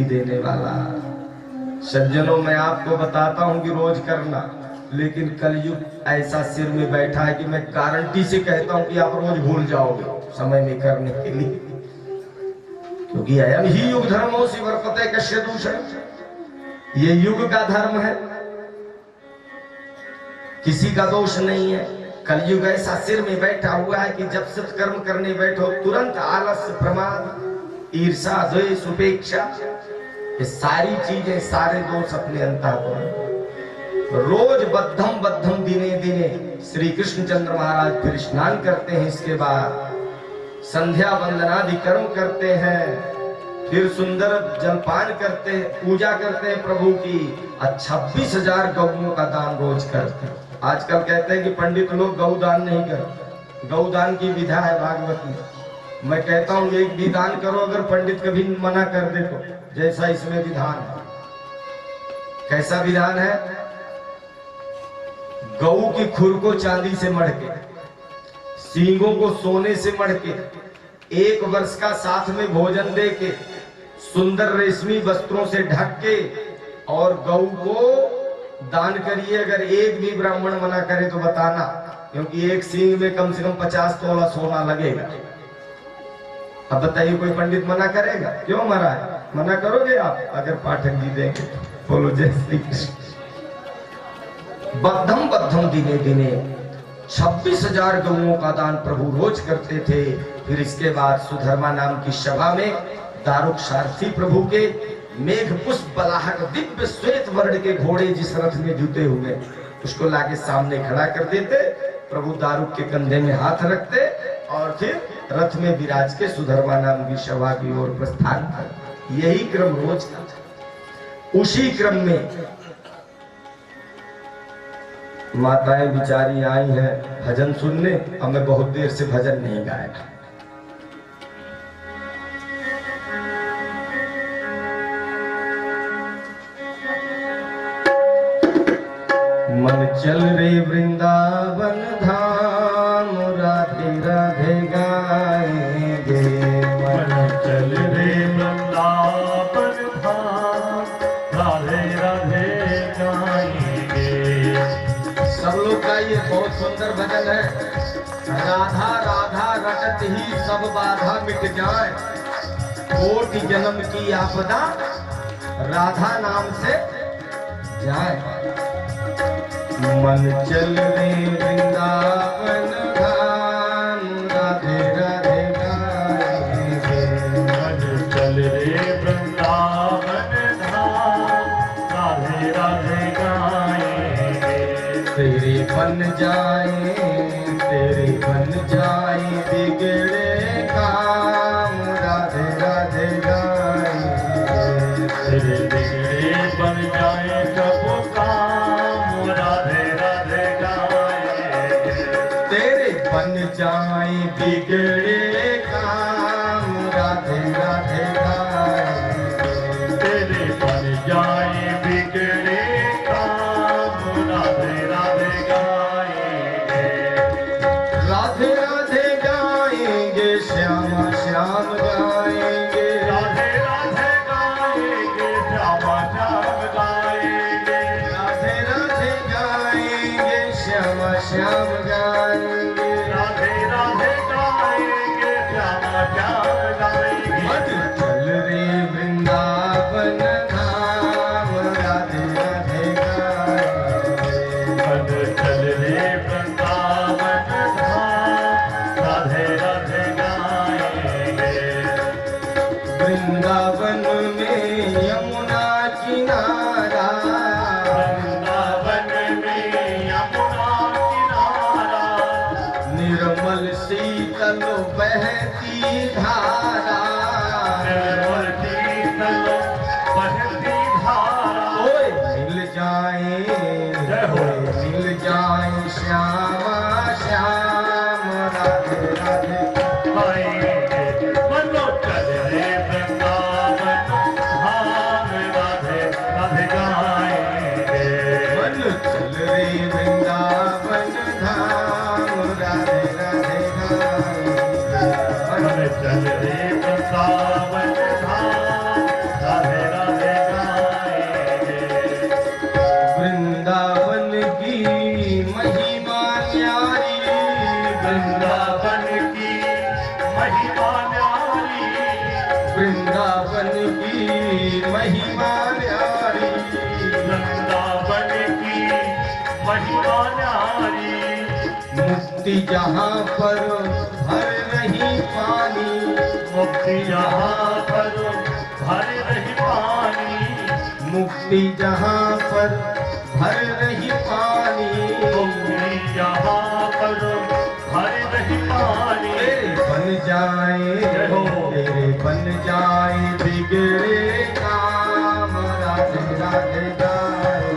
मुक्ति देने वाला। सज्जनों, मैं आपको बताता हूं कि रोज करना, लेकिन कलयुग ऐसा सिर में बैठा है कि मैं गारंटी से कहता हूं कि आप रोज भूल जाओगे समय में करने के लिए, क्योंकि अयम ही युग धर्मो शिवर्पते कश्य दूषण, ये युग का धर्म है, किसी का दोष नहीं है। कलयुग ऐसा सिर में बैठा हुआ है कि जब सत्कर्म करने बैठो तुरंत आलस्य, प्रमाद, ईर्षा, द्वेष, उपेक्षा, ये सारी चीजें, सारे दोष अपने अंतःकरण। रोज बद्धम बद्धम दिने दिने श्री कृष्ण चंद्र महाराज फिर स्नान करते हैं, इसके बाद संध्या वंदनादि कर्म करते हैं, फिर सुंदर जलपान करते हैं, पूजा करते हैं प्रभु की, और 26,000 गौओं का दान रोज करते हैं। आजकल कहते हैं कि पंडित लोग गौ दान नहीं करते, गौ दान की विधा है भागवत में। मैं कहता हूं एक भी दान करो, अगर पंडित कभी मना कर दे तो, जैसा इसमें विधान है। कैसा विधान है? गौ की खुर को चांदी से मढ़के, सींगों को सोने से मढ़के, 1 वर्ष का साथ में भोजन दे के, सुंदर रेशमी वस्त्रों से ढक के, और गौ को दान करिए। अगर एक भी ब्राह्मण मना करे तो बताना, क्योंकि एक सींग में कम से कम 50 तोला सोना लगेगा। अब बताइए कोई पंडित मना करेगा? क्यों महाराज मना करोगे आप? अगर पाठक जी देंगे बोलो जय श्री कृष्ण। बद्धम बद्धम दिने दिने 26,000 गौओं का दान प्रभु रोज करते थे। फिर इसके बाद सुधर्मा नाम की सभा में दारुक सारथी प्रभु के मेघ पुष्प बलाहक दिव्य श्वेत वर्ण के घोड़े जिस रथ में जुटे हुए, उसको लाके सामने खड़ा कर देते। प्रभु दारुक के कंधे में हाथ रखते और फिर रथ में विराज के सुधर्मा नाम की सभा की ओर प्रस्थान कर। यही क्रम रोज का था। उसी क्रम में माताएं बिचारी आई हैं भजन सुनने, और मैं बहुत देर से भजन नहीं गाया। मन चल रे वृंदावन धाम, राधे राधे गाएंगे। मन चल रे वृंदावन धाम, राधे राधे गाएंगे। सब लोग का ये बहुत सुंदर भजन है। राधा राधा रटत ही सब बाधा मिट जाए, कोटि जन्म की आपदा राधा नाम से जाए। मन चल रे वृंदावन धाम, राधे राधे गाएंगे। मन चल रे वृंदावन धाम, राधे राधे गाएंगे। तेरे बन जाए, तेरे बन जाए बिगड़े काम, राधे राधे गाएंगे। तेरे बिगड़े बन जाए सब काम, राधे राधे गाएंगे। तेरे बन जाए बिगड़े काम, राधे राधे गाएंगे। तेरे बन जाए बिगड़े काम, राधे राधे गाएंगे। राधे राधे गाएंगे, श्यामा श्याम गाएंगे। राधे राधे गाएंगे, श्यामा श्याम गाएंगे। राधे राधे गाएंगे, श्यामा श्याम गाएंगे। राधे राधे गाएंगे, श्यामा श्याम गाएंगे। मत चल रे वृंदावन धाम, राधे राधे गाएंगे। मन चल रे वृंदावन धाम, राधे राधे गाएंगे। वृंदावन में यमुना किनारा, वृंदावन में यमुना किनारा, निर्मल शीतल बहती धारा। निर्मल शीतल बहती धारा। ओए मिल जाए, जय हो। मिल जाए श्यामा श्याम, राधे राधे गाएंगे। मनो चल रे वृंदावन धाम, राधे राधे गाएंगे। महिमा न्यारी, वृंदावन की महिमा न्यारी, मुक्ति जहाँ पर भर नहीं पानी, मुक्ति यहाँ पर भर रही पानी, मुक्ति जहाँ पर भर नहीं पानी, मुक्ति यहाँ पर भर रही पानी। तेरे बन जाए बिगड़े काम, राधे राधे गाए,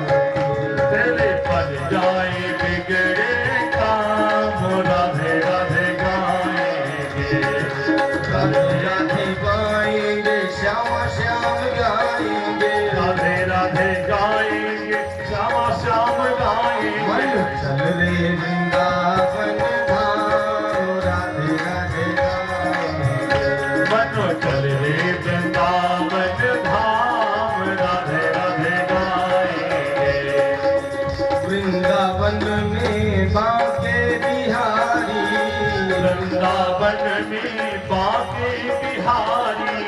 तेरे बन जाए बिगड़े काम, राधे राधे गाएंगे, राधे राधे गाएंगे, श्याम श्याम गाएंगे, राधे राधे गाएंगे, श्याम श्याम गाएंगे। मन चल रे वृंदावन धाम, राधे राधे गाएंगे, मन चल रे वृंदावन धाम, राधे राधे गाएंगे। वृंदावन में बांके बिहारी, वृंदावन में बांके बिहारी,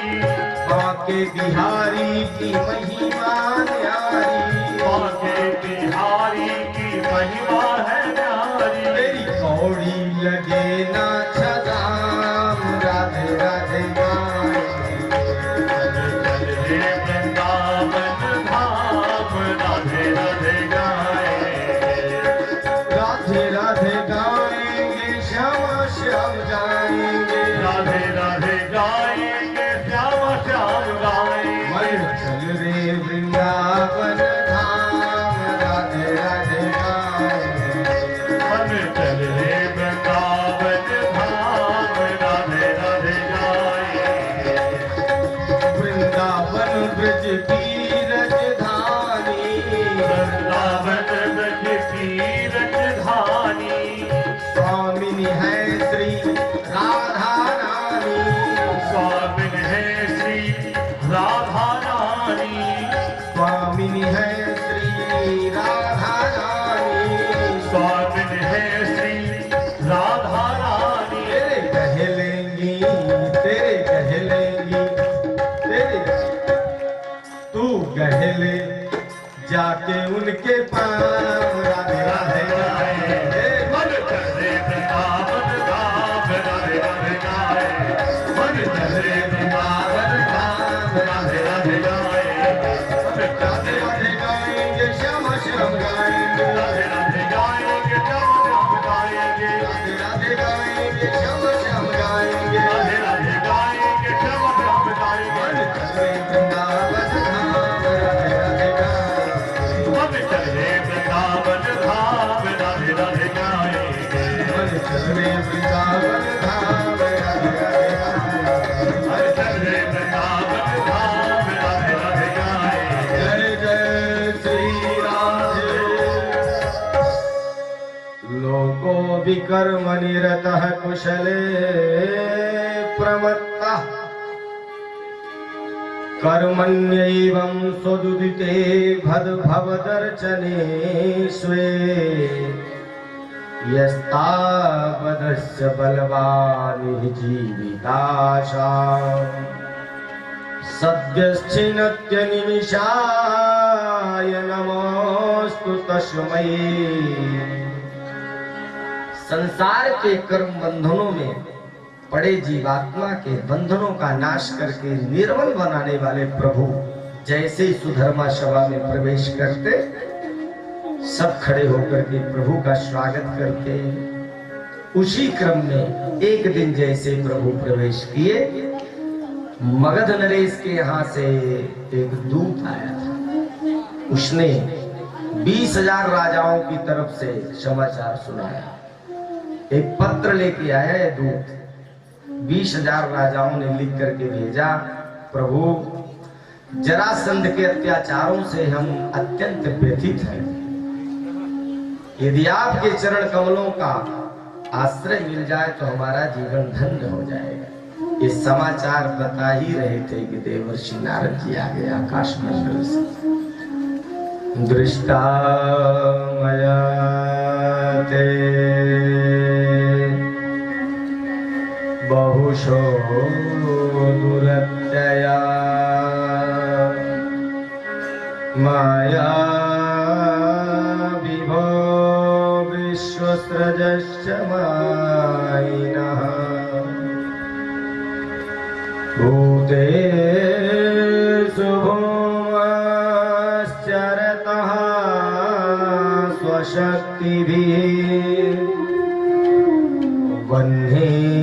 बांके बिहारी की महिमा न्यारी, बांके बिहारी की महिमा है न्यारी। तेरी कौड़ी लगे ना छदाम, राधे राधे गाएंगे, चल रे वृंदावन धाम, राधे राधे गाएंगे, राधे राधे गाएंगे, श्याम श्याम गाएंगे, राधे राधे गाएंगे, श्याम श्याम गाएंगे। मन चल रे वृंदावन धाम, राधे राधे गाएंगे, मन चल रे वृंदावन धाम, राधे राधे गाएंगे। वृंदावन ब्रज की राजधानी, वृंदावन ब्रज की राजधानी, स्वामिनी है श्री राधा रानी, स्वामिन है श्री राधा रानी, स्वामिनी है श्री राधा रानी, स्वामिन है श्री राधा रानी। तेरे कहलेंगी, तेरे कहलेंगी, तेरे तू कहले जाके उनके पाँव, राधे राधे गाएंगे, मन चल रे वृंदावन धाम, राधे राधे गाए, मन चल रे वृंदावन धाम, राधे राधे गाए, राधे राधे गाएंगे, श्याम श्याम गाएंगे, राधे राधे गाएंगे, श्याम श्याम गाएंगे, राधे राधे गाएंगे, श्याम श्याम गाएंगे, राधे राधे गाएंगे, श्याम श्याम गाएंगे। मन चले वृंदावन धाम, राधे राधे गाएंगे, मन चल रे वृंदावन धाम, राधे राधे गाएंगे, मन चले वृंदावन धाम, राधे राधे गाएंगे, मन चल रे वृंदावन धाम, राधे राधे गाएंगे। जय जय श्री राधे। लोको विकर्म निरतः कुशले प्रमत्तः, कर्मण्यैवं स्वदुदिते भवदर्चने स्वे, यस्तावदस्य बलवानिः जीविताशाम्, सद्यश्चिनत्य निमिषाय नमोस्तु तस्मै। संसार के कर्म बंधनों में पड़े जीवात्मा के बंधनों का नाश करके निर्मल बनाने वाले प्रभु जैसे ही सुधर्मा सभा में प्रवेश करते, सब खड़े होकर के प्रभु का स्वागत करते। उसी क्रम में एक दिन जैसे प्रभु प्रवेश किए, मगध नरेश के यहाँ से एक दूत आया था। उसने 20,000 राजाओं की तरफ से समाचार सुनाया। एक पत्र लेके आया है दूत, 20,000 राजाओं ने लिख करके भेजा, प्रभु जरासंध के अत्याचारों से हम अत्यंत व्यथित हैं। यदि आपके चरण कमलों का आश्रय मिल जाए तो हमारा जीवन धन्य हो जाएगा। ये समाचार बता ही रहे थे कि देवर्षि नारद जी आ गए आकाश मंडल से। दृष्टा मया ते बहुशो दुरत्यया माया विभो विश्वस्रजश्च मायिनः भूतेषु भूमश्चरतः स्वशक्तिभिः वह्निरिवक्षन्नरुचो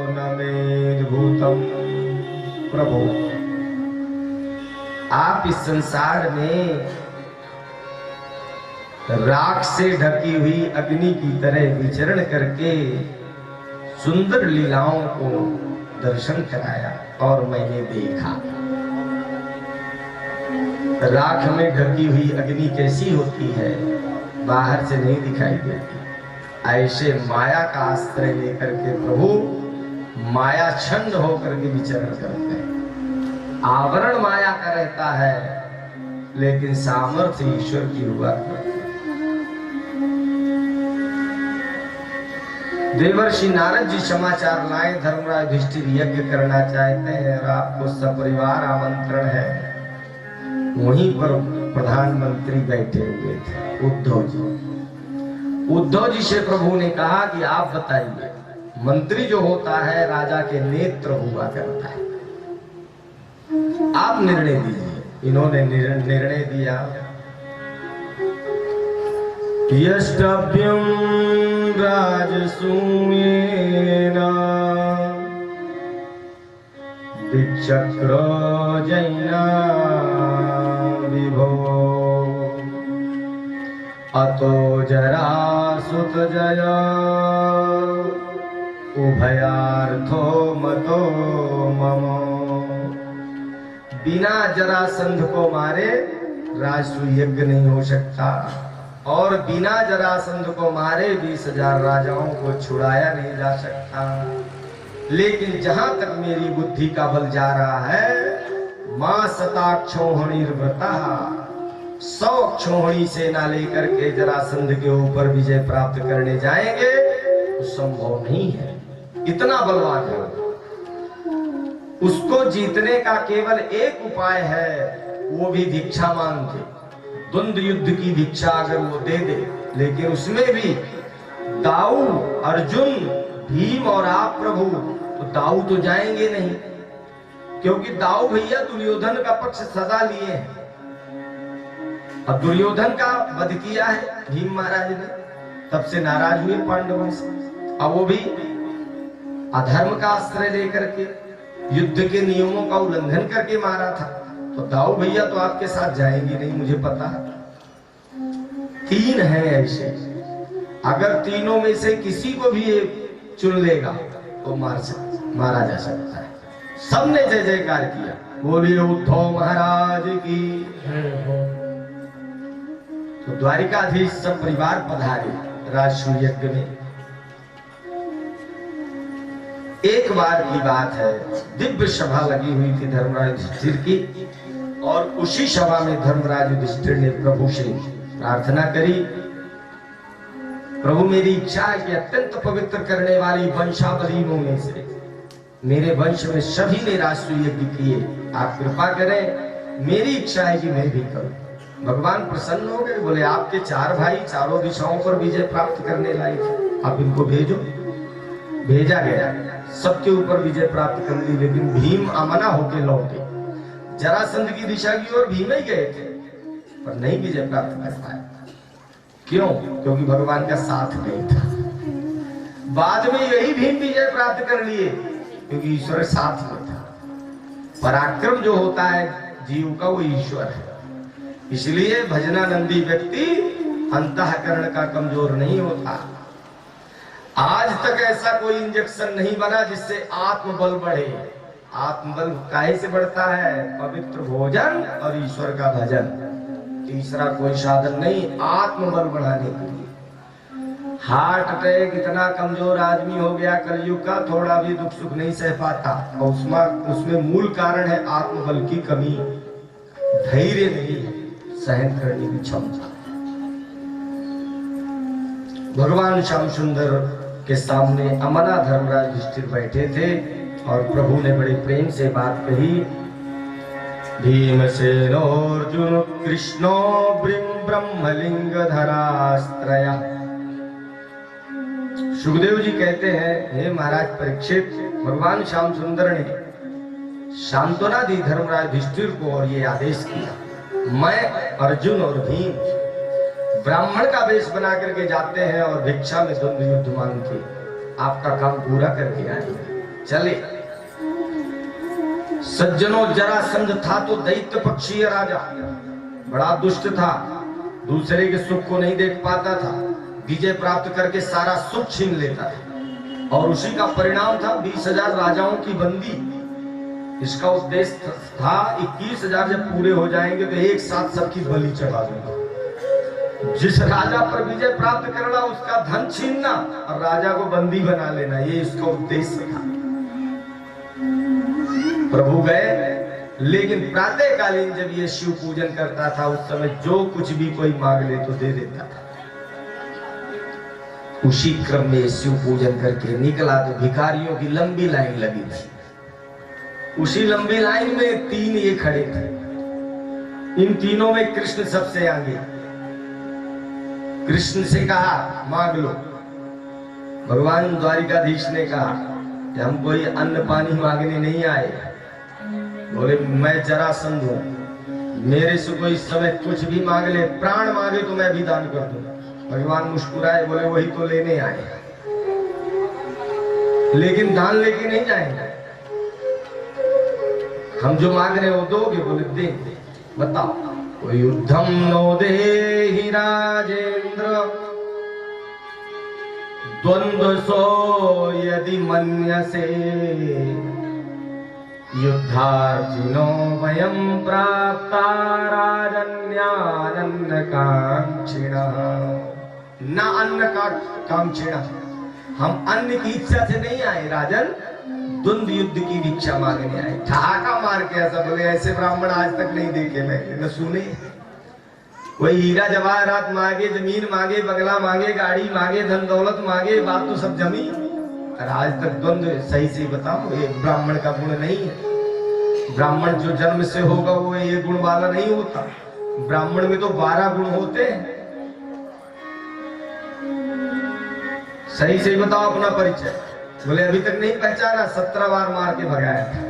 न मेद्भूतम्। प्रभु, आप इस संसार में राख से ढकी हुई अग्नि की तरह विचरण करके सुंदर लीलाओं को दर्शन कराया और मैंने देखा। राख में ढकी हुई अग्नि कैसी होती है, बाहर से नहीं दिखाई देती। ऐसे माया का आश्रय लेकर के प्रभु माया छंद होकर के विचरण करते हैं। आवरण माया का रहता है, लेकिन सामर्थ्य ईश्वर की हुआ करती है। देवर्षि नारद जी समाचार लाए, धर्मराज युधिष्ठिर यज्ञ करना चाहते हैं और आपको सपरिवार आमंत्रण है। वहीं पर प्रधानमंत्री बैठे हुए थे, उद्धव जी। उद्धव जी से प्रभु ने कहा कि आप बताइए, मंत्री जो होता है राजा के नेत्र हुआ करता है, आप निर्णय दीजिए। इन्होंने निर्णय दिया, यष्टभ्यं राजसूयेन दिक्चक्रो जैना विभो अतो जरासुत जय उभयार्थो मतो मम। बिना जरासंध को मारे राजसूय यज्ञ नहीं हो सकता, और बिना जरासंध को मारे 20,000 राजाओं को छुड़ाया नहीं जा सकता। लेकिन जहां तक मेरी बुद्धि का बल जा रहा है, मां शताक्षोहणिर्व्रता, 100 अक्षोहिणी सेना लेकर के जरासंध के ऊपर विजय प्राप्त करने जाएंगे तो संभव नहीं है। इतना बलवान है। उसको जीतने का केवल एक उपाय है, वो भी भिक्षा मांग के, द्वंद्व युद्ध की भिक्षा अगर वो दे दे। लेकिन उसमें भी दाऊ, अर्जुन, भीम और आप प्रभु, तो दाऊ तो जाएंगे नहीं, क्योंकि दाऊ भैया दुर्योधन का पक्ष सदा लिए हैं। अब दुर्योधन का वध किया है भीम महाराज ने, तब से नाराज हुए पांडवों से। अब वो भी अधर्म का आश्रय लेकर के युद्ध के नियमों का उल्लंघन करके मारा था, तो दाऊ भैया तो आपके साथ जाएंगे नहीं, मुझे पता है। 3 हैं ऐसे, अगर तीनों में से किसी को भी चुन लेगा तो मारा जा सकता है। सबने जय जयकार किया, बोलिए उद्धव महाराज की। तो द्वारिकाधीश सब परिवार पधारे राजसूय यज्ञ में। एक बार की बात है, दिव्य सभा लगी हुई थी धर्मराज युधिष्ठिर की, और उसी सभा में धर्मराज युधिष्ठिर ने प्रभु से प्रार्थना करी, प्रभु मेरी इच्छा है कि अत्यंत पवित्र करने वाली वंशावलियों में से मेरे वंश में सभी ने राजसूय यज्ञ किए, आप कृपा करें, मेरी इच्छा है कि मैं भी करूं। भगवान प्रसन्न हो गए, बोले आपके 4 भाई चारों दिशाओं पर विजय प्राप्त करने लायक, आप इनको भेजो। भेजा गया, सबके ऊपर विजय प्राप्त कर ली, लेकिन भीम अमना होके लौटे। जरासंध की दिशा की ओर भीम ही गए थे, पर नहीं विजय प्राप्त कर पाए। क्यों? क्योंकि भगवान का साथ नहीं था। बाद में यही भीम विजय प्राप्त कर लिए, क्योंकि ईश्वर साथ में था। पराक्रम जो होता है जीव का, वो ईश्वर है। इसलिए भजनानंदी व्यक्ति अंतःकरण का कमजोर नहीं होता। आज तक ऐसा कोई इंजेक्शन नहीं बना जिससे आत्मबल बढ़े। आत्मबल काहे से बढ़ता है? पवित्र भोजन और ईश्वर का भजन। तीसरा कोई साधन नहीं आत्मबल बढ़ाने के लिए। हार्ट अटैक, इतना कमजोर आदमी हो गया कलयुग का, थोड़ा भी दुख सुख नहीं सह पाता, और उसमें मूल कारण है आत्मबल की कमी, धैर्य नहीं है, सहन करने की क्षमता। भगवान श्याम सुंदर के सामने अमना धर्मराज युधिष्ठिर बैठे थे, और प्रभु ने बड़े प्रेम से बात कही, भीमसेनोऽर्जुन कृष्णो ब्रह्मलिंगधरास्त्रया। सुखदेव जी कहते हैं, हे महाराज परीक्षित, भगवान श्याम सुंदर ने सांत्वना दी धर्मराज युधिष्ठिर को और ये आदेश किया, मैं अर्जुन और भीम ब्राह्मण का वेश बना करके जाते हैं और भिक्षा में द्वंद्व युद्ध मांग के आपका काम पूरा करके आएंगे। चले। सज्जनों, जरासंध था तो दैत्य पक्षीय राजा, बड़ा दुष्ट था, दूसरे के सुख को नहीं देख पाता था, विजय प्राप्त करके सारा सुख छीन लेता था और उसी का परिणाम था 20,000 राजाओं की बंदी। इसका उद्देश्य था 21,000 जब पूरे हो जाएंगे तो एक साथ सबकी बलि चढ़ा दूंगा। जिस राजा पर विजय प्राप्त करना उसका धन छीनना और राजा को बंदी बना लेना, ये इसका उद्देश्य था। प्रभु गए, लेकिन प्रातःकालीन जब ये शिव पूजन करता था उस समय जो कुछ भी कोई मांग ले तो दे देता था। उसी क्रम में शिव पूजन करके निकला तो भिखारियों की लंबी लाइन लगी थी। उसी लंबी लाइन में 3 ये खड़े थे। इन तीनों में कृष्ण सबसे आगे। कृष्ण से कहा मांग लो। भगवान द्वारिकाधीश ने कहा कि हम कोई अन्न पानी मांगने नहीं आए। बोले मैं जरासंध हूं, मेरे से कोई इस समय कुछ भी मांग ले, प्राण मांगे तो मैं भी दान कर दूंगा। भगवान मुस्कुराए, बोले वही तो लेने आए, लेकिन दान लेके नहीं जाएंगे। हम जो मांग रहे हो दोगे? बोले देंगे। बताओ। युद्धम नो देहि राजेंद्र द्वंद्व सो यदि मन्यसे युद्धार्जुनो वयं प्राप्ता राजन्यानन्न कांक्षिणः। न अन्न का कांक्षिणः, हम अन्न की इच्छा से नहीं आए राजन, द्वंद्व युद्ध की भिक्षा मांगने आए। ठहाका मार के ऐसा बोले, ऐसे ब्राह्मण आज तक नहीं देखे मैंने, न सुने। कोई हीरा जवाहरात मांगे, जमीन मांगे, बंगला मांगे, गाड़ी मांगे, धन दौलत मांगे, बात तो सब जमी। और आज तक द्वंद्व सही से बताओ, ये ब्राह्मण का गुण नहीं है। ब्राह्मण जो जन्म से होगा वो ये गुण वाला नहीं होता। ब्राह्मण में तो 12 गुण होते हैं। सही से बताओ अपना परिचय। बोले अभी तक नहीं पहचाना, 17 बार मार के भगाया था।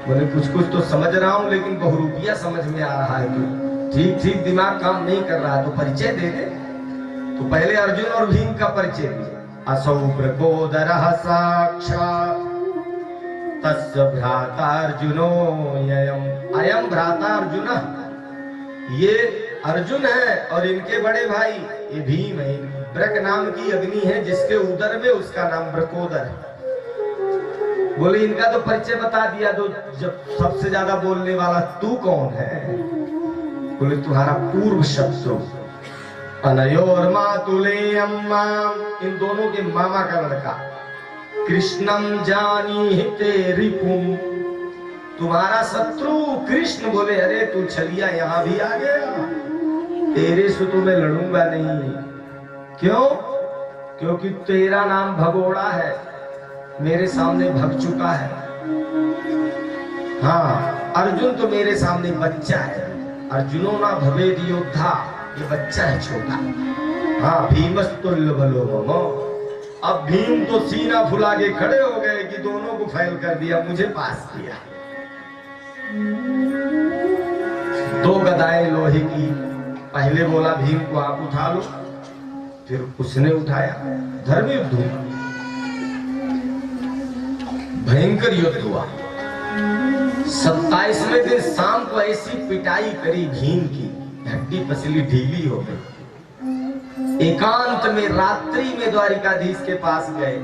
बोले कुछ कुछ तो समझ रहा हूं, लेकिन बहुरूपिया समझ में आ रहा है कि ठीक ठीक दिमाग काम नहीं कर रहा, तो परिचय दे दे। तो पहले अर्जुन और भीम का परिचय दिया। असौ ब्रकोदरः साक्षात् तस्य भ्राता अर्जुनो ययम्। अयम भ्राता अर्जुन, ये अर्जुन है और इनके बड़े भाई ये भीम है। ब्रक नाम की अग्नि है जिसके उदर में, उसका नाम ब्रकोदर है। बोले इनका तो परिचय बता दिया, तो जब सबसे ज्यादा बोलने वाला तू कौन है? बोले तुम्हारा पूर्व शत्रु अनयोर मातुलेयम माम, इन दोनों के मामा का लड़का। कृष्णम जानी ते रिपुम, तुम्हारा शत्रु कृष्ण। बोले अरे तू छलिया यहाँ भी आ गया, तेरे से तो मैं लड़ूंगा नहीं। क्यों? क्योंकि तेरा नाम भगोड़ा है, मेरे सामने भग चुका है। हाँ, अर्जुन तो मेरे सामने बच्चा है। अर्जुनो ना भवेद योद्धा, ये बच्चा है छोटा। हाँ, भीमस्तुल्य बलो मम। अब भीम तो सीना फुला के खड़े हो गए कि दोनों को फैल कर दिया, मुझे पास किया। 2 गदाएं लोहे की। पहले बोला भीम को आप उठा लो, फिर उसने उठाया। धर्म युद्ध हुआ, भयंकर युद्ध हुआ। 27वें दिन शाम को ऐसी पिटाई करी भीम की, हड्डी पसली ढीली हो गई। एकांत में रात्रि में द्वारिकाधीश के पास गए।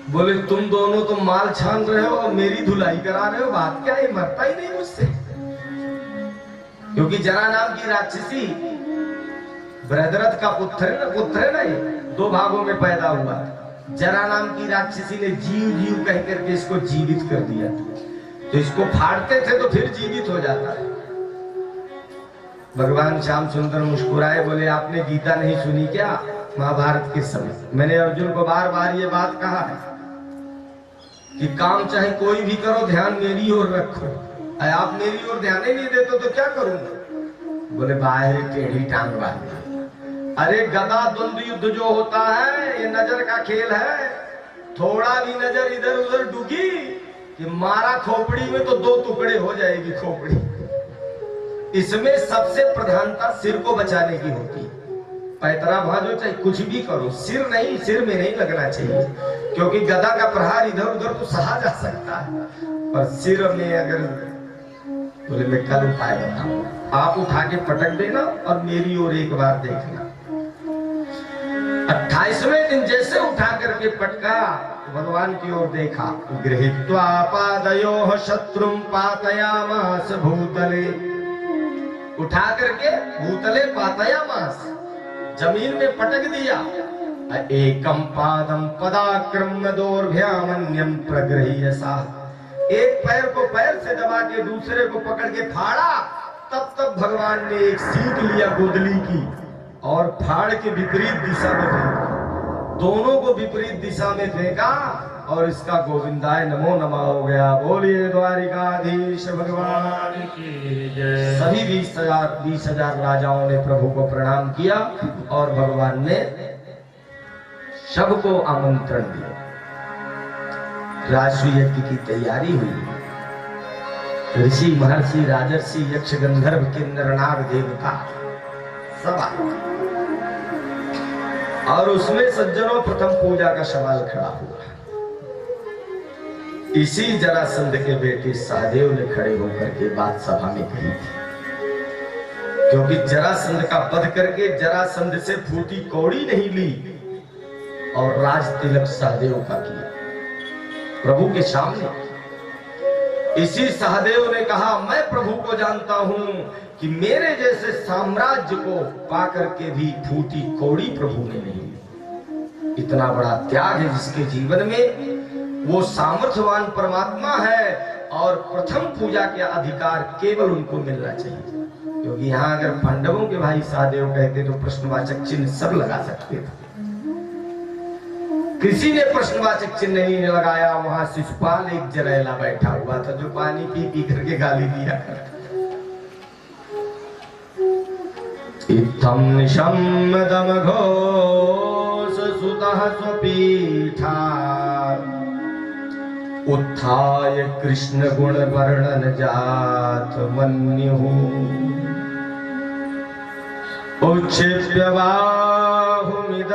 बोले तुम दोनों तो माल छान रहे हो और मेरी धुलाई करा रहे हो, बात क्या है? मरता ही नहीं मुझसे। क्योंकि जरा नाम की राक्षसी बृहद्रथ का पुत्र है ना, ये 2 भागों में पैदा हुआ। जरा नाम की राक्षसी ने जीव जीव कह करके इसको जीवित कर दिया। तो इसको फाड़ते थे तो फिर जीवित हो जाता है। भगवान श्याम सुंदर मुस्कुराए, बोले आपने गीता नहीं सुनी क्या? महाभारत के समय मैंने अर्जुन को बार बार ये बात कहा है। कि काम चाहे कोई भी करो, ध्यान मेरी ओर रखो। आप मेरी ओर ध्यान ही नहीं देते तो क्या करूंगा? बोले बाहर टेढ़ी टांग वाली। अरे गदा द्वंद्व युद्ध जो होता है ये नजर का खेल है। थोड़ा भी नजर इधर उधर डूबी कि मारा खोपड़ी में तो दो टुकड़े हो जाएगी खोपड़ी। इसमें सबसे प्रधानता सिर को बचाने की होती है। पैतरा भाजो चाहे कुछ भी करो, सिर नहीं, सिर में नहीं लगना चाहिए, क्योंकि गदा का प्रहार इधर उधर तो सहा जा सकता है, पर सिर में अगर, बोले मैं कल उपाय बताऊं, आप उठा के पटक देना और मेरी ओर एक बार देखना। 28वें दिन जैसे उठा करके पटका, भगवान की ओर देखा, गृहीत्वा पादयोः शत्रुं पातयामास भूतले। उठा करके भूतले पातयामास, जमीन में पटक दिया। एकम पादम पदाक्रम्य दोर्भ्यामन्यम प्रगृह्य सा। एक पैर को पैर से दबा के दूसरे को पकड़ के फाड़ा। तब तक भगवान ने एक सीख लिया गोदली की और फाड़ के विपरीत दिशा में फेंका, दोनों को विपरीत दिशा में फेंका और इसका गोविंदाय नमो नमः हो गया। बोलिए द्वारिकाधीश भगवान की जय। सभी 20,000 राजाओं ने प्रभु को प्रणाम किया और भगवान ने सबको आमंत्रण दिया। राजसूय यज्ञ की तैयारी हुई। ऋषि महर्षि राजर्षि यक्ष गंधर्व किन्नर नाग देवता सब आए और उसमें सज्जनों प्रथम पूजा का सवाल खड़ा हुआ। इसी जरासंध के बेटे सहदेव ने खड़े होकर के बात सभा में कही थी, क्योंकि जरासंध का वध करके जरासंध से फूटी कौड़ी नहीं ली और राज तिलक सहदेव का किया प्रभु के सामने। इसी सहदेव ने कहा, मैं प्रभु को जानता हूं कि मेरे जैसे साम्राज्य को पाकर के भी फूटी कौड़ी प्रभु ने नहीं ली। इतना बड़ा त्याग है जिसके जीवन में, वो सामर्थ्यवान परमात्मा है और प्रथम पूजा के अधिकार केवल उनको मिलना चाहिए। क्योंकि यहाँ अगर पांडवों के भाई सहदेव कहते तो प्रश्नवाचक चिन्ह सब लगा सकते थे, किसी ने प्रश्नवाचक चिन्ह नहीं लगाया। वहां शिशुपाल एक जरैला बैठा हुआ था जो पानी पी पी करके गाली दिया करता। इत्थं निशम्यदम घोष सुतः स्वपीठा उत्थाय कृष्ण गुण वर्णन जात मन्युः उक्षिप्य बाहुमिदमाह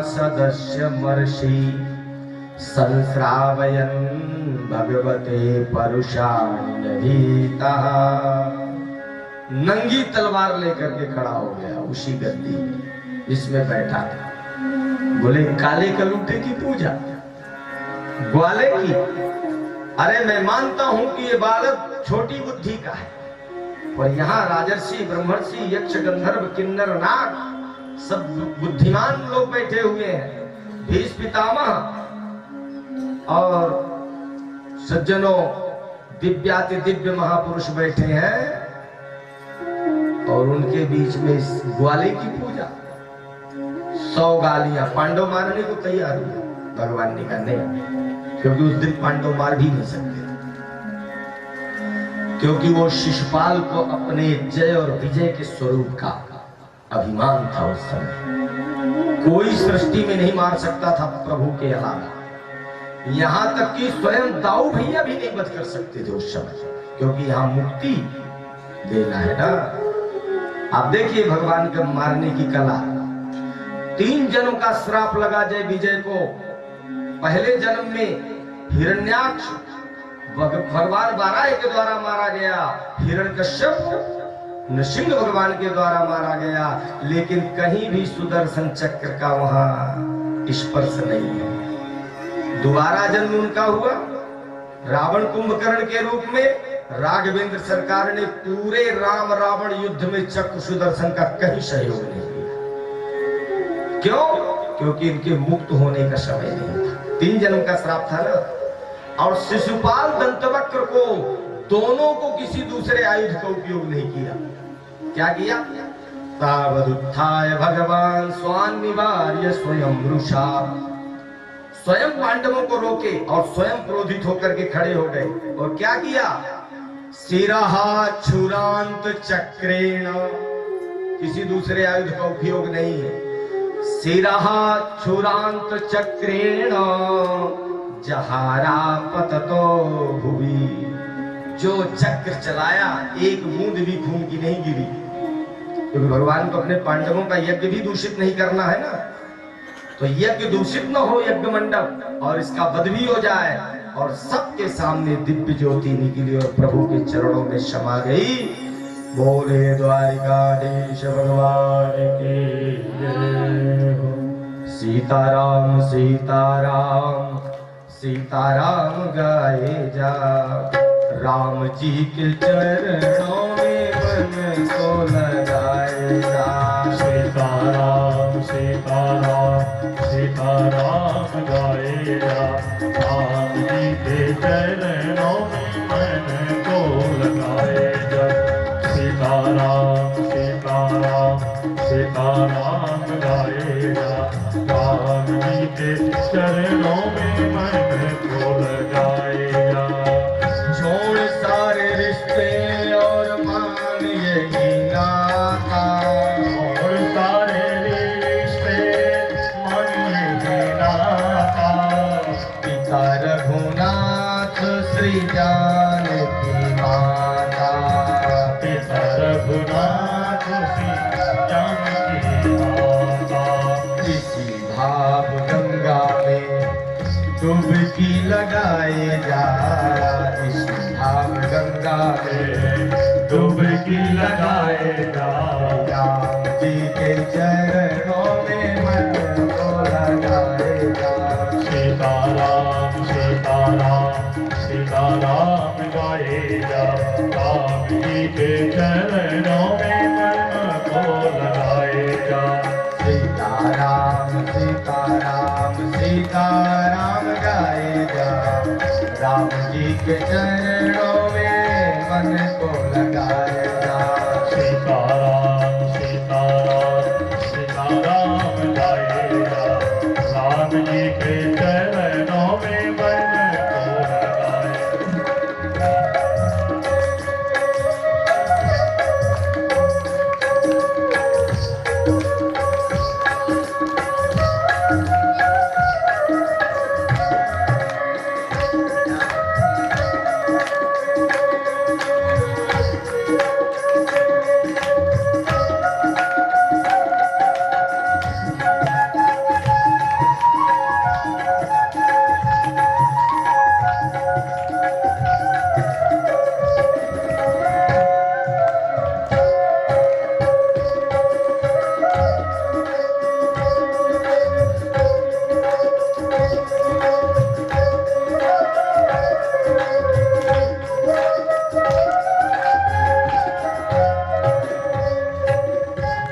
सदस्य मर्षि संश्रावयन् भगवते परुषाण्यभीतः। नंगी तलवार लेकर के खड़ा हो गया उसी गद्दी में जिसमें बैठा था। बोले काले कलूटे की पूजा, ग्वाले की? अरे मैं मानता हूं कि ये बालक छोटी बुद्धि का है, पर यहाँ राजर्षि ब्रह्मर्षि यक्ष गंधर्व किन्नर नाग सब बुद्धिमान लोग बैठे हुए हैं। भीष्म पितामह और सज्जनों दिव्याति दिव्य महापुरुष बैठे हैं और उनके बीच में इस ग्वाले की पूजा। 100 गालियां पांडव मारने को तैयार हुए। भगवान ने कहा नहीं, क्योंकि उस दिन पांडव मार भी नहीं सकते, क्योंकि वो शिशुपाल को अपने जय और विजय के स्वरूप का अभिमान था। उस समय कोई सृष्टि में नहीं मार सकता था प्रभु के अलावा। यहां तक कि स्वयं दाऊ भैया भी नहीं बच कर सकते थे उस समय, क्योंकि यहां मुक्ति देना है ना। आप देखिए भगवान के मारने की कला। 3 जनों का श्राप लगा जय विजय को। पहले जन्म में हिरण्याक्ष भगवान वाराह के द्वारा मारा गया, हिरण्यकश्यप नृसिंह भगवान के द्वारा मारा गया, लेकिन कहीं भी सुदर्शन चक्र का वहां स्पर्श नहीं है। दोबारा जन्म उनका हुआ रावण कुंभकर्ण के रूप में। राघवेंद्र सरकार ने पूरे राम रावण युद्ध में चक्र सुदर्शन का कहीं सहयोग नहीं किया। क्यों? क्योंकि इनके मुक्त होने का समय नहीं था। 3 जन्म का श्राप था ना। और शिशुपाल दंतवक्र को, दोनों को किसी दूसरे आयुध का उपयोग नहीं किया। क्या किया? तावदुत्थाय भगवान स्वान् निवार्य स्वयं रुषा स्वयं पांडवों को रोके और स्वयं क्रोधित होकर के खड़े हो गए और क्या किया? सिरहा छुरांत चक्रेण, किसी दूसरे आयुध का उपयोग नहीं है। सिरहा छुरांत चक्रेण जहारा पततो भुवि, जो चक्र चलाया एक बूंद भी खून की नहीं गिरी, क्योंकि भगवान को अपने पांडवों का यज्ञ भी दूषित नहीं करना है ना। तो यज्ञ दूषित न हो यज्ञ मंडप, और इसका वध भी हो जाए, और सबके सामने दिव्य ज्योति निकली और प्रभु के चरणों में समा गई। बोले द्वारिकाधीश भगवान की जय हो। सीताराम सीताराम सीताराम गाए जा, राम जी के चरणों में मन को लगाए जा। सीताराम सीताराम सीताराम गाए जा, राम जी के चरणों में मन को लगाए जा। सीताराम सीताराम सीताराम गाए जा, राम जी के चरणों में मन को लगाए जा। छोड़ सारे रिश्ते और मान यही नाता, और सारे रिश्ते मन यही नाता। पिता रघुनाथ श्री जानकी माता, पिता रघुनाथ श्री जानकी माता। इसी भाव गंगा में डुबकी लगाए जा, इसी भाव गंगा में डुबकी लगाए जा। राम जी के चरणों में मन को लगाए जा। सीताराम सीताराम सीताराम गाए जा, राम जी के चरणों में मन को लगाए जा। सीताराम सीताराम सीताराम गाए जा, राम जी के चरणों में मन को लगाए जा। सीताराम सीताराम सीताराम गाए जा, राम जी के चरणों में मन को लगाए।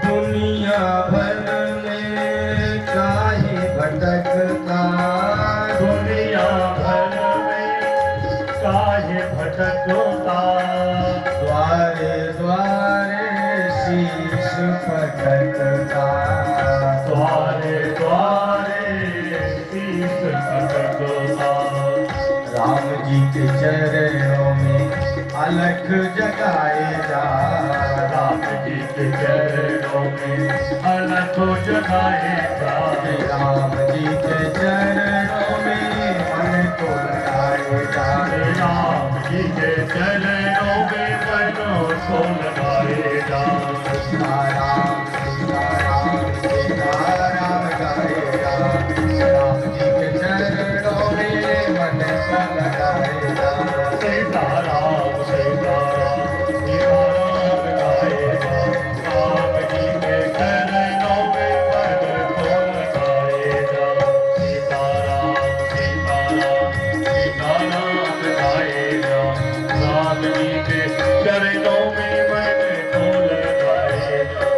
दुनिया भर में काहे भटकता, दुनिया भर में काहे भटकता। द्वारे द्वारे शीश फटकता, द्वारे द्वारे शीश फटकता। राम जी के चरणों में अलख जगाए जा, राम जी के चरणों में अलख जगाए जा। राम जी के चरणों में मन को लगाए जा। राम जी के चरणों में मन को लगाए जा। सीताराम सीताराम सीताराम गाए जा, राम जी के चरणों में मन को लगाए जा। सीताराम सीताराम सीताराम गाए जा, राम जी के चरणों में मन को लगाए जा। सीताराम सीताराम सीताराम गाए जा, राम जी के चरणों में मन को लगाए जा।